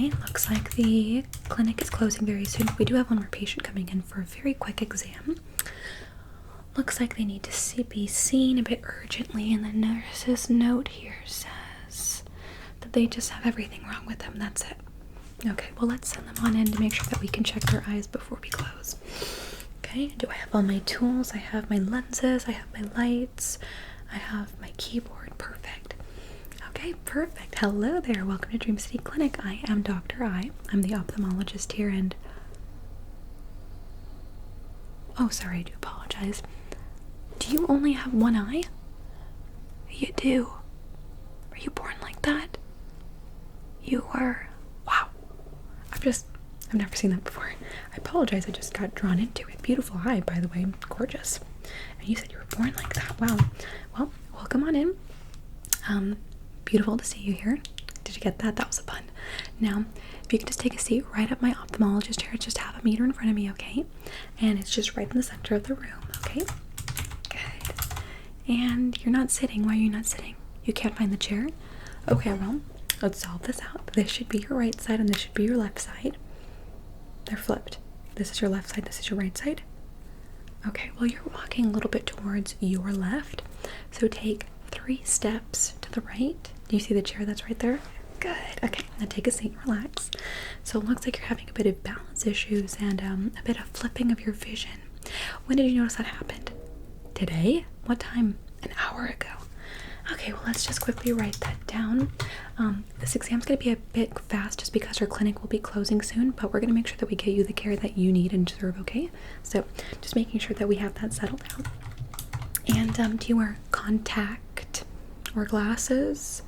Okay, looks like the clinic is closing very soon. We do have one more patient coming in for a very quick exam. Looks like they need to be seen a bit urgently, and the nurse's note here says that they just have everything wrong with them. That's it. Okay, well, let's send them on in to make sure that we can check their eyes before we close. Okay, do I have all my tools? I have my lenses, I have my lights, I have my keyboard. Perfect. Okay, perfect. Hello there. Welcome to Dream City Clinic. I am Dr. I. I'm the ophthalmologist here, and oh, sorry, I do apologize. Do you only have one eye? You do. Are you born like that? You are. Wow. I've never seen that before. I apologize, I just got drawn into it. Beautiful eye, by the way. Gorgeous. And you said you were born like that. Wow. Well, welcome on in. Beautiful to see you here. Did you get that? That was a pun. Now, if you can just take a seat right up my ophthalmologist chair, just have a meter in front of me, okay? And it's just right in the center of the room, okay? Good. And you're not sitting. Why are you not sitting? You can't find the chair? Okay, well, let's solve this out. This should be your right side and this should be your left side. They're flipped. This is your left side, this is your right side. Okay, well, you're walking a little bit towards your left. So take 3 steps to the right. Do you see the chair that's right there? Good. Okay, now take a seat and relax. So it looks like you're having a bit of balance issues and a bit of flipping of your vision. When did you notice that happened? Today? What time? An hour ago. Okay, well, let's just quickly write that down. This exam's going to be a bit fast just because our clinic will be closing soon, but we're going to make sure that we get you the care that you need and deserve, okay? So just making sure that we have that settled out. And do you wear contact or glasses?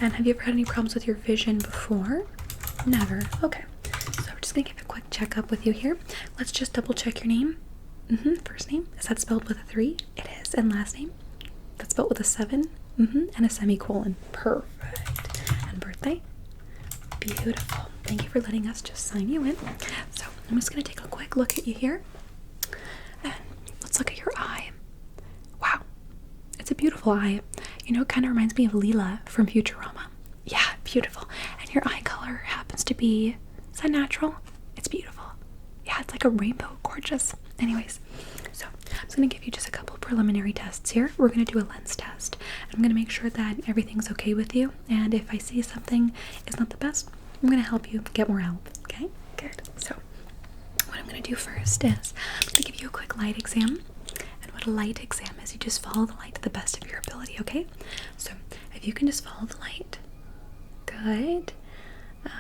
And have you ever had any problems with your vision before? Never. Okay. So we're just going to give a quick checkup with you here. Let's just double check your name. First name, is that spelled with a 3? It is. And last name, that's spelled with a 7. And a semicolon. Perfect. And birthday? Beautiful. Thank you for letting us just sign you in. So I'm just going to take a quick look at you here. And let's look at your eye. Wow. It's a beautiful eye. You know, it kind of reminds me of Leela from Futurama. Yeah, beautiful. And your eye color happens to be, is that natural? It's beautiful. Yeah, it's like a rainbow. Gorgeous. Anyways, so I'm just going to give you just a couple preliminary tests here. We're going to do a lens test. I'm going to make sure that everything's okay with you. And if I see something is not the best, I'm going to help you get more help. Okay? Good. So what I'm going to do first is I'm going to give you a quick light exam. And what a light exam is, you just follow the light to the best of your ability, okay? So if you can just follow the light. Good.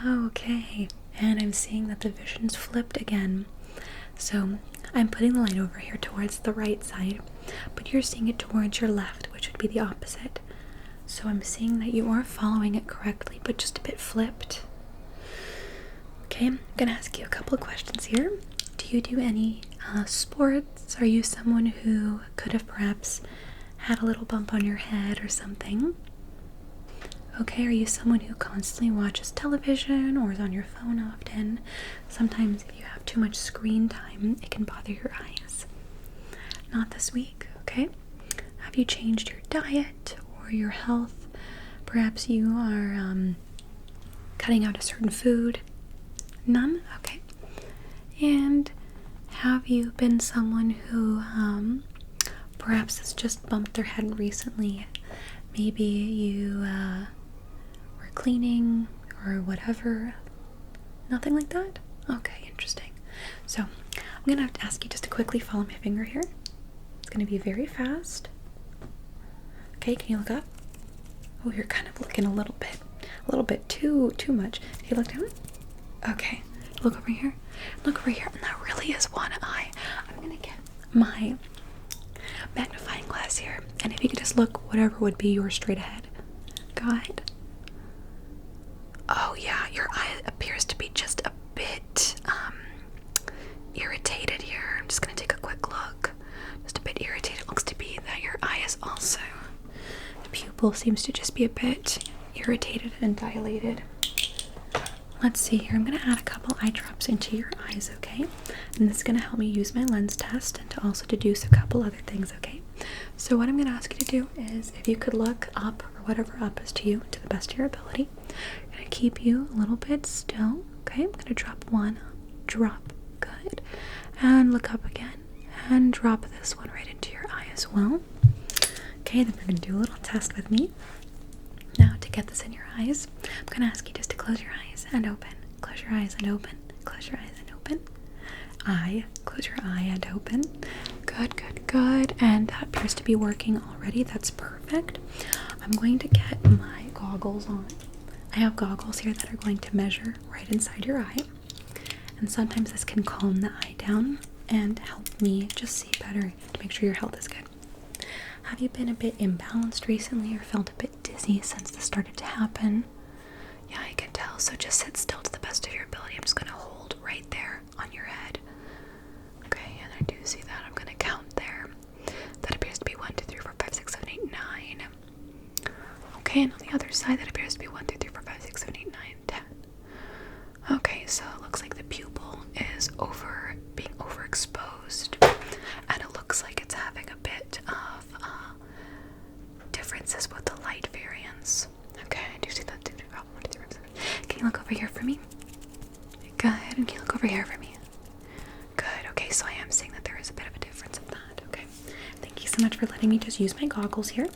Okay. And I'm seeing that the vision's flipped again. So I'm putting the light over here towards the right side, but you're seeing it towards your left, which would be the opposite. So I'm seeing that you are following it correctly, but just a bit flipped. Okay, I'm gonna ask you a couple of questions here. Do you do any sports? Are you someone who could have perhaps had a little bump on your head or something? Okay, are you someone who constantly watches television or is on your phone often? Sometimes if you have too much screen time, it can bother your eyes. Not this week, okay? Have you changed your diet or your health? Perhaps you are cutting out a certain food? None? Okay. And have you been someone who perhaps has just bumped their head recently? Maybe you were cleaning or whatever. Nothing like that? Okay, interesting. So I'm gonna have to ask you just to quickly follow my finger here. It's gonna be very fast. Okay, can you look up? Oh, you're kind of looking a little bit too much. Can you look down? Okay, look over here. Look over here, and that really is one eye. I'm gonna get my magnifying glass here, and if you could just look whatever would be yours straight ahead. Good. Oh yeah, your eye appears to be just a bit irritated here. I'm just gonna take a quick look. Just a bit irritated. It looks to be that your eye is also, the pupil seems to just be a bit irritated and dilated. Let's see here. I'm gonna add a couple eye drops into your eyes, okay? And this is gonna help me use my lens test and to also deduce a couple other things, okay? So what I'm gonna ask you to do is if you could look up or whatever up is to you to the best of your ability. I'm gonna keep you a little bit still. Okay, I'm gonna drop one, drop, good, and look up again, and drop this one right into your eye as well. Okay, then we're gonna do a little test with me. Now, to get this in your eyes, I'm gonna ask you just to close your eyes and open. Close your eyes and open. Close your eyes and open. Close your eye and open. Good, good, good. And that appears to be working already. That's perfect. I'm going to get my goggles on. I have goggles here that are going to measure right inside your eye. And sometimes this can calm the eye down and help me just see better to make sure your health is good. Have you been a bit imbalanced recently or felt a bit dizzy since this started to happen? Yeah, I can tell. So just sit still to the best of your ability. I'm just going to hold right there on your head. Okay, and I do see that. I'm going to count there. That appears to be 1, 2, 3, 4, 5, 6, 7, 8, 9. Okay, and on the other side, that appears to be 1, 2, 3, 4, 5, 6, 7, 8, 9, 10. Okay, so it looks like the pupil is being overexposed, and it looks like it's having a bit of differences with the light variance. Okay, I do see that. Can you look over here for me? Good. And can you look over here for me? Good. Okay, so I am seeing that there is a bit of a difference in that. Okay. Thank you so much for letting me just use my goggles here.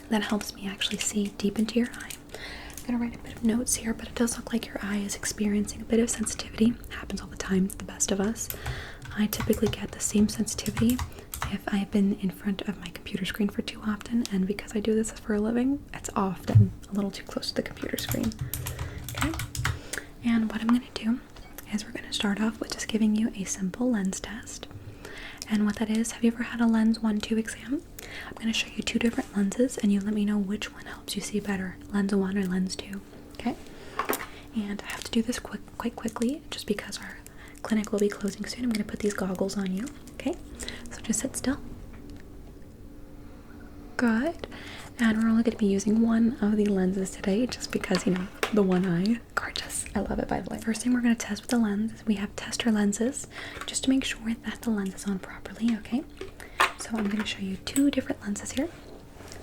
That helps me actually see deep into your eye. I'm going to write a bit of notes here, but it does look like your eye is experiencing a bit of sensitivity. It happens all the time to the best of us. I typically get the same sensitivity if I've been in front of my computer screen for too often, and because I do this for a living, it's often a little too close to the computer screen. Okay, and what I'm going to do is we're going to start off with just giving you a simple lens test. And what that is, have you ever had a lens 1-2 exam? I'm going to show you 2 different lenses, and you let me know which one helps you see better, lens 1 or lens 2. Okay, and I have to do this quite quickly just because our clinic will be closing soon. I'm going to put these goggles on you. Okay, so just sit still. Good. And we're only going to be using one of the lenses today just because, you know, the one eye. Gorgeous. I love it, by the way. First thing we're going to test with the lens is we have tester lenses just to make sure that the lens is on properly, okay? So I'm going to show you 2 different lenses here.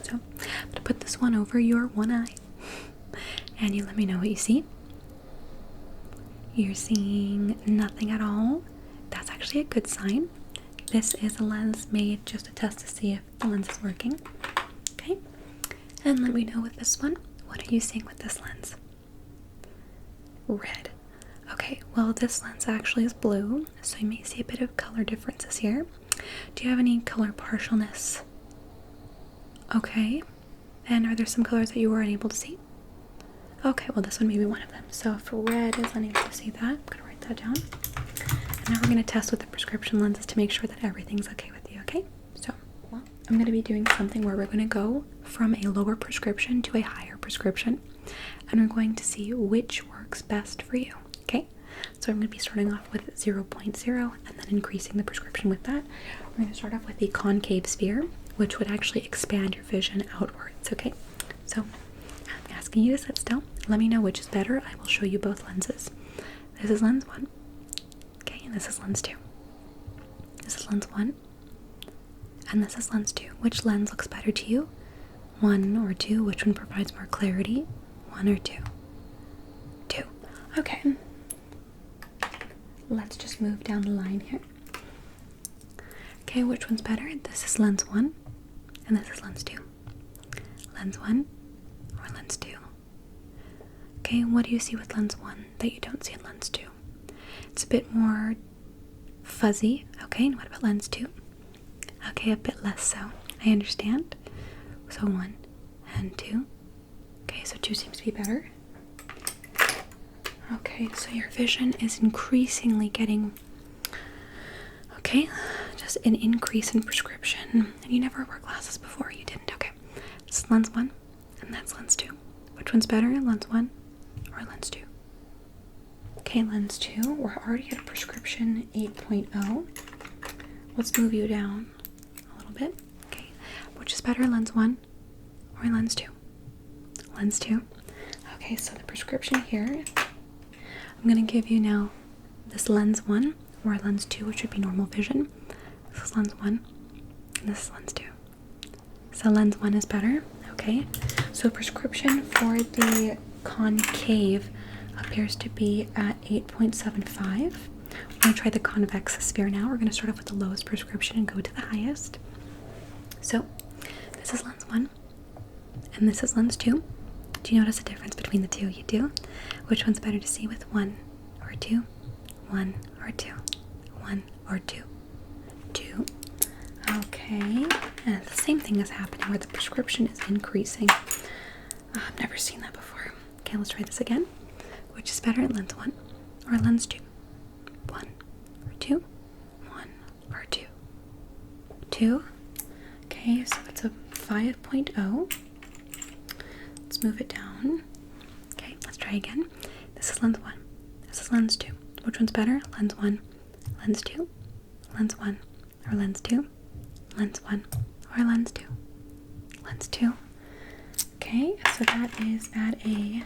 So I'm going to put this one over your one eye and you let me know what you see. You're seeing nothing at all. That's actually a good sign. This is a lens made just to test to see if the lens is working. Okay, and let me know with this one, what are you seeing with this lens? Red. Okay, well this lens actually is blue, so you may see a bit of color differences here. Do you have any color partialness? Okay, and are there some colors that you weren't able to see? Okay, well this one may be one of them. So if red is unable to see that, I'm going to write that down. And now we're going to test with the prescription lenses to make sure that everything's okay with you, okay? So, well, I'm going to be doing something where we're going to go from a lower prescription to a higher prescription. And we're going to see which works best for you, okay? So I'm going to be starting off with 0.0 and then increasing the prescription with that. We're going to start off with the concave sphere, which would actually expand your vision outwards, okay? So I'm asking you to sit still. Let me know which is better. I will show you both lenses. This is lens 1. Okay, and this is lens 2. This is lens 1. And this is lens 2. Which lens looks better to you? 1 or 2? Which one provides more clarity? 1 or 2? 2. Okay. Let's just move down the line here. Okay, which one's better? This is lens 1, and this is lens 2. Lens 1 or lens 2? Okay, what do you see with lens 1 that you don't see in lens 2? It's a bit more fuzzy. Okay, and what about lens 2? Okay, a bit less so. I understand. So 1 and 2. Okay, so 2 seems to be better. Okay, so your vision is increasingly getting, okay, just an increase in prescription. And you never wore glasses before, you didn't, okay. This is lens 1, and that's lens 2. Which one's better, lens 1 or lens 2? Okay, lens 2, we're already at a prescription 8.0. Let's move you down a little bit. Okay, which is better, lens 1 or lens 2? Lens 2. Okay, so the prescription here, I'm going to give you now this lens 1 or lens 2, which would be normal vision. This is lens 1 and this is lens 2. So lens 1 is better. Okay, So prescription for the Concave appears to be at 8.75. We're going to try the Convex sphere now. We're going to start off with the lowest prescription and go to the highest. So this is lens 1 and this is lens 2. Do you notice a difference between the two? You do? Which one's better to see with 1 or 2? 1 or 2? 1 or 2? 2. Okay. And the same thing is happening where the prescription is increasing. I've never seen that before. Okay, let's try this again. Which is better, lens 1 or lens 2? 1 or 2? 1 or 2? 2. Okay, so it's a 5.0. Let's move it down. Okay, let's try again. This is lens 1. This is lens 2. Which one's better? Lens 1, lens 2, lens 1, or lens 2, lens 1, or lens 2, lens 2. Okay, so that is at a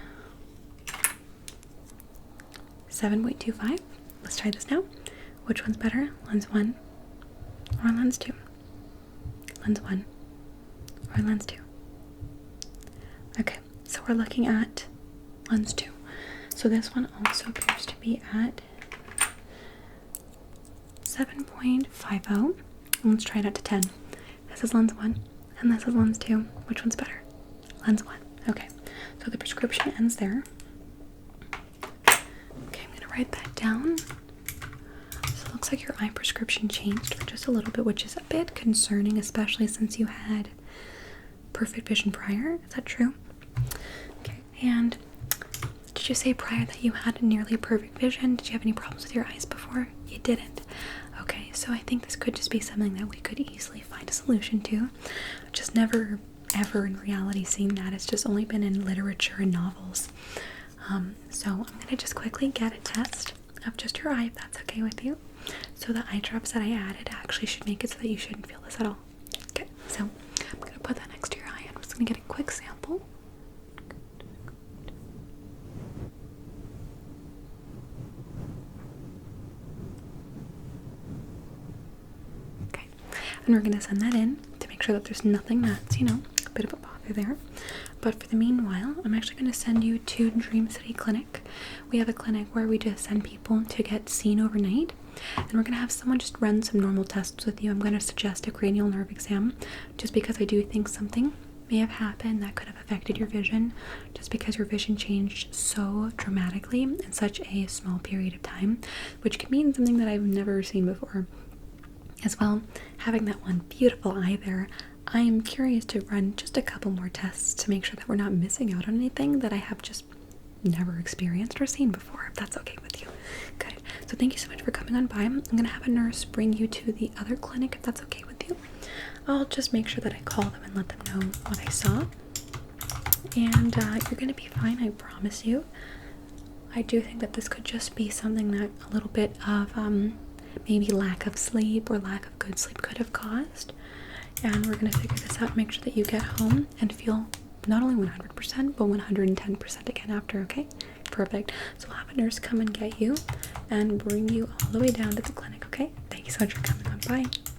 7.25. Let's try this now. Which one's better? Lens 1 or lens 2? Lens 1 or lens 2? Okay, so we're looking at lens 2. So this one also appears to be at 7.50. Let's try it out to 10. This is lens 1 and this is lens 2. Which one's better? Lens 1. Okay, so the prescription ends there. Okay, I'm going to write that down. So it looks like your eye prescription changed for just a little bit, which is a bit concerning, especially since you had perfect vision prior. Is that true? Okay, and did you say prior that you had nearly perfect vision? Did you have any problems with your eyes before? You didn't. Okay, so I think this could just be something that we could easily find a solution to. Just never ever in reality seen that. It's just only been in literature and novels. So I'm gonna just quickly get a test of just your eye, if that's okay with you. So the eye drops that I added actually should make it so that you shouldn't feel this at all. Okay, so I'm gonna put that next to your eye. I'm just gonna get a quick sample. Okay, and we're gonna send that in to make sure that there's nothing that's, you know, a bit of a bother there. But for the meanwhile, I'm actually going to send you to Dream City Clinic. We have a clinic where we just send people to get seen overnight, and we're going to have someone just run some normal tests with you. I'm going to suggest a cranial nerve exam just because I do think something may have happened that could have affected your vision, just because your vision changed so dramatically in such a small period of time, which can mean something that I've never seen before. As well, having that one beautiful eye there, I am curious to run just a couple more tests to make sure that we're not missing out on anything that I have just never experienced or seen before, if that's okay with you. Good. So thank you so much for coming on by. I'm going to have a nurse bring you to the other clinic, if that's okay with you. I'll just make sure that I call them and let them know what I saw. And you're going to be fine, I promise you. I do think that this could just be something that a little bit of maybe lack of sleep or lack of good sleep could have caused. And we're going to figure this out, make sure that you get home and feel not only 100%, but 110% again after, okay? Perfect. So we'll have a nurse come and get you and bring you all the way down to the clinic, okay? Thank you so much for coming on by.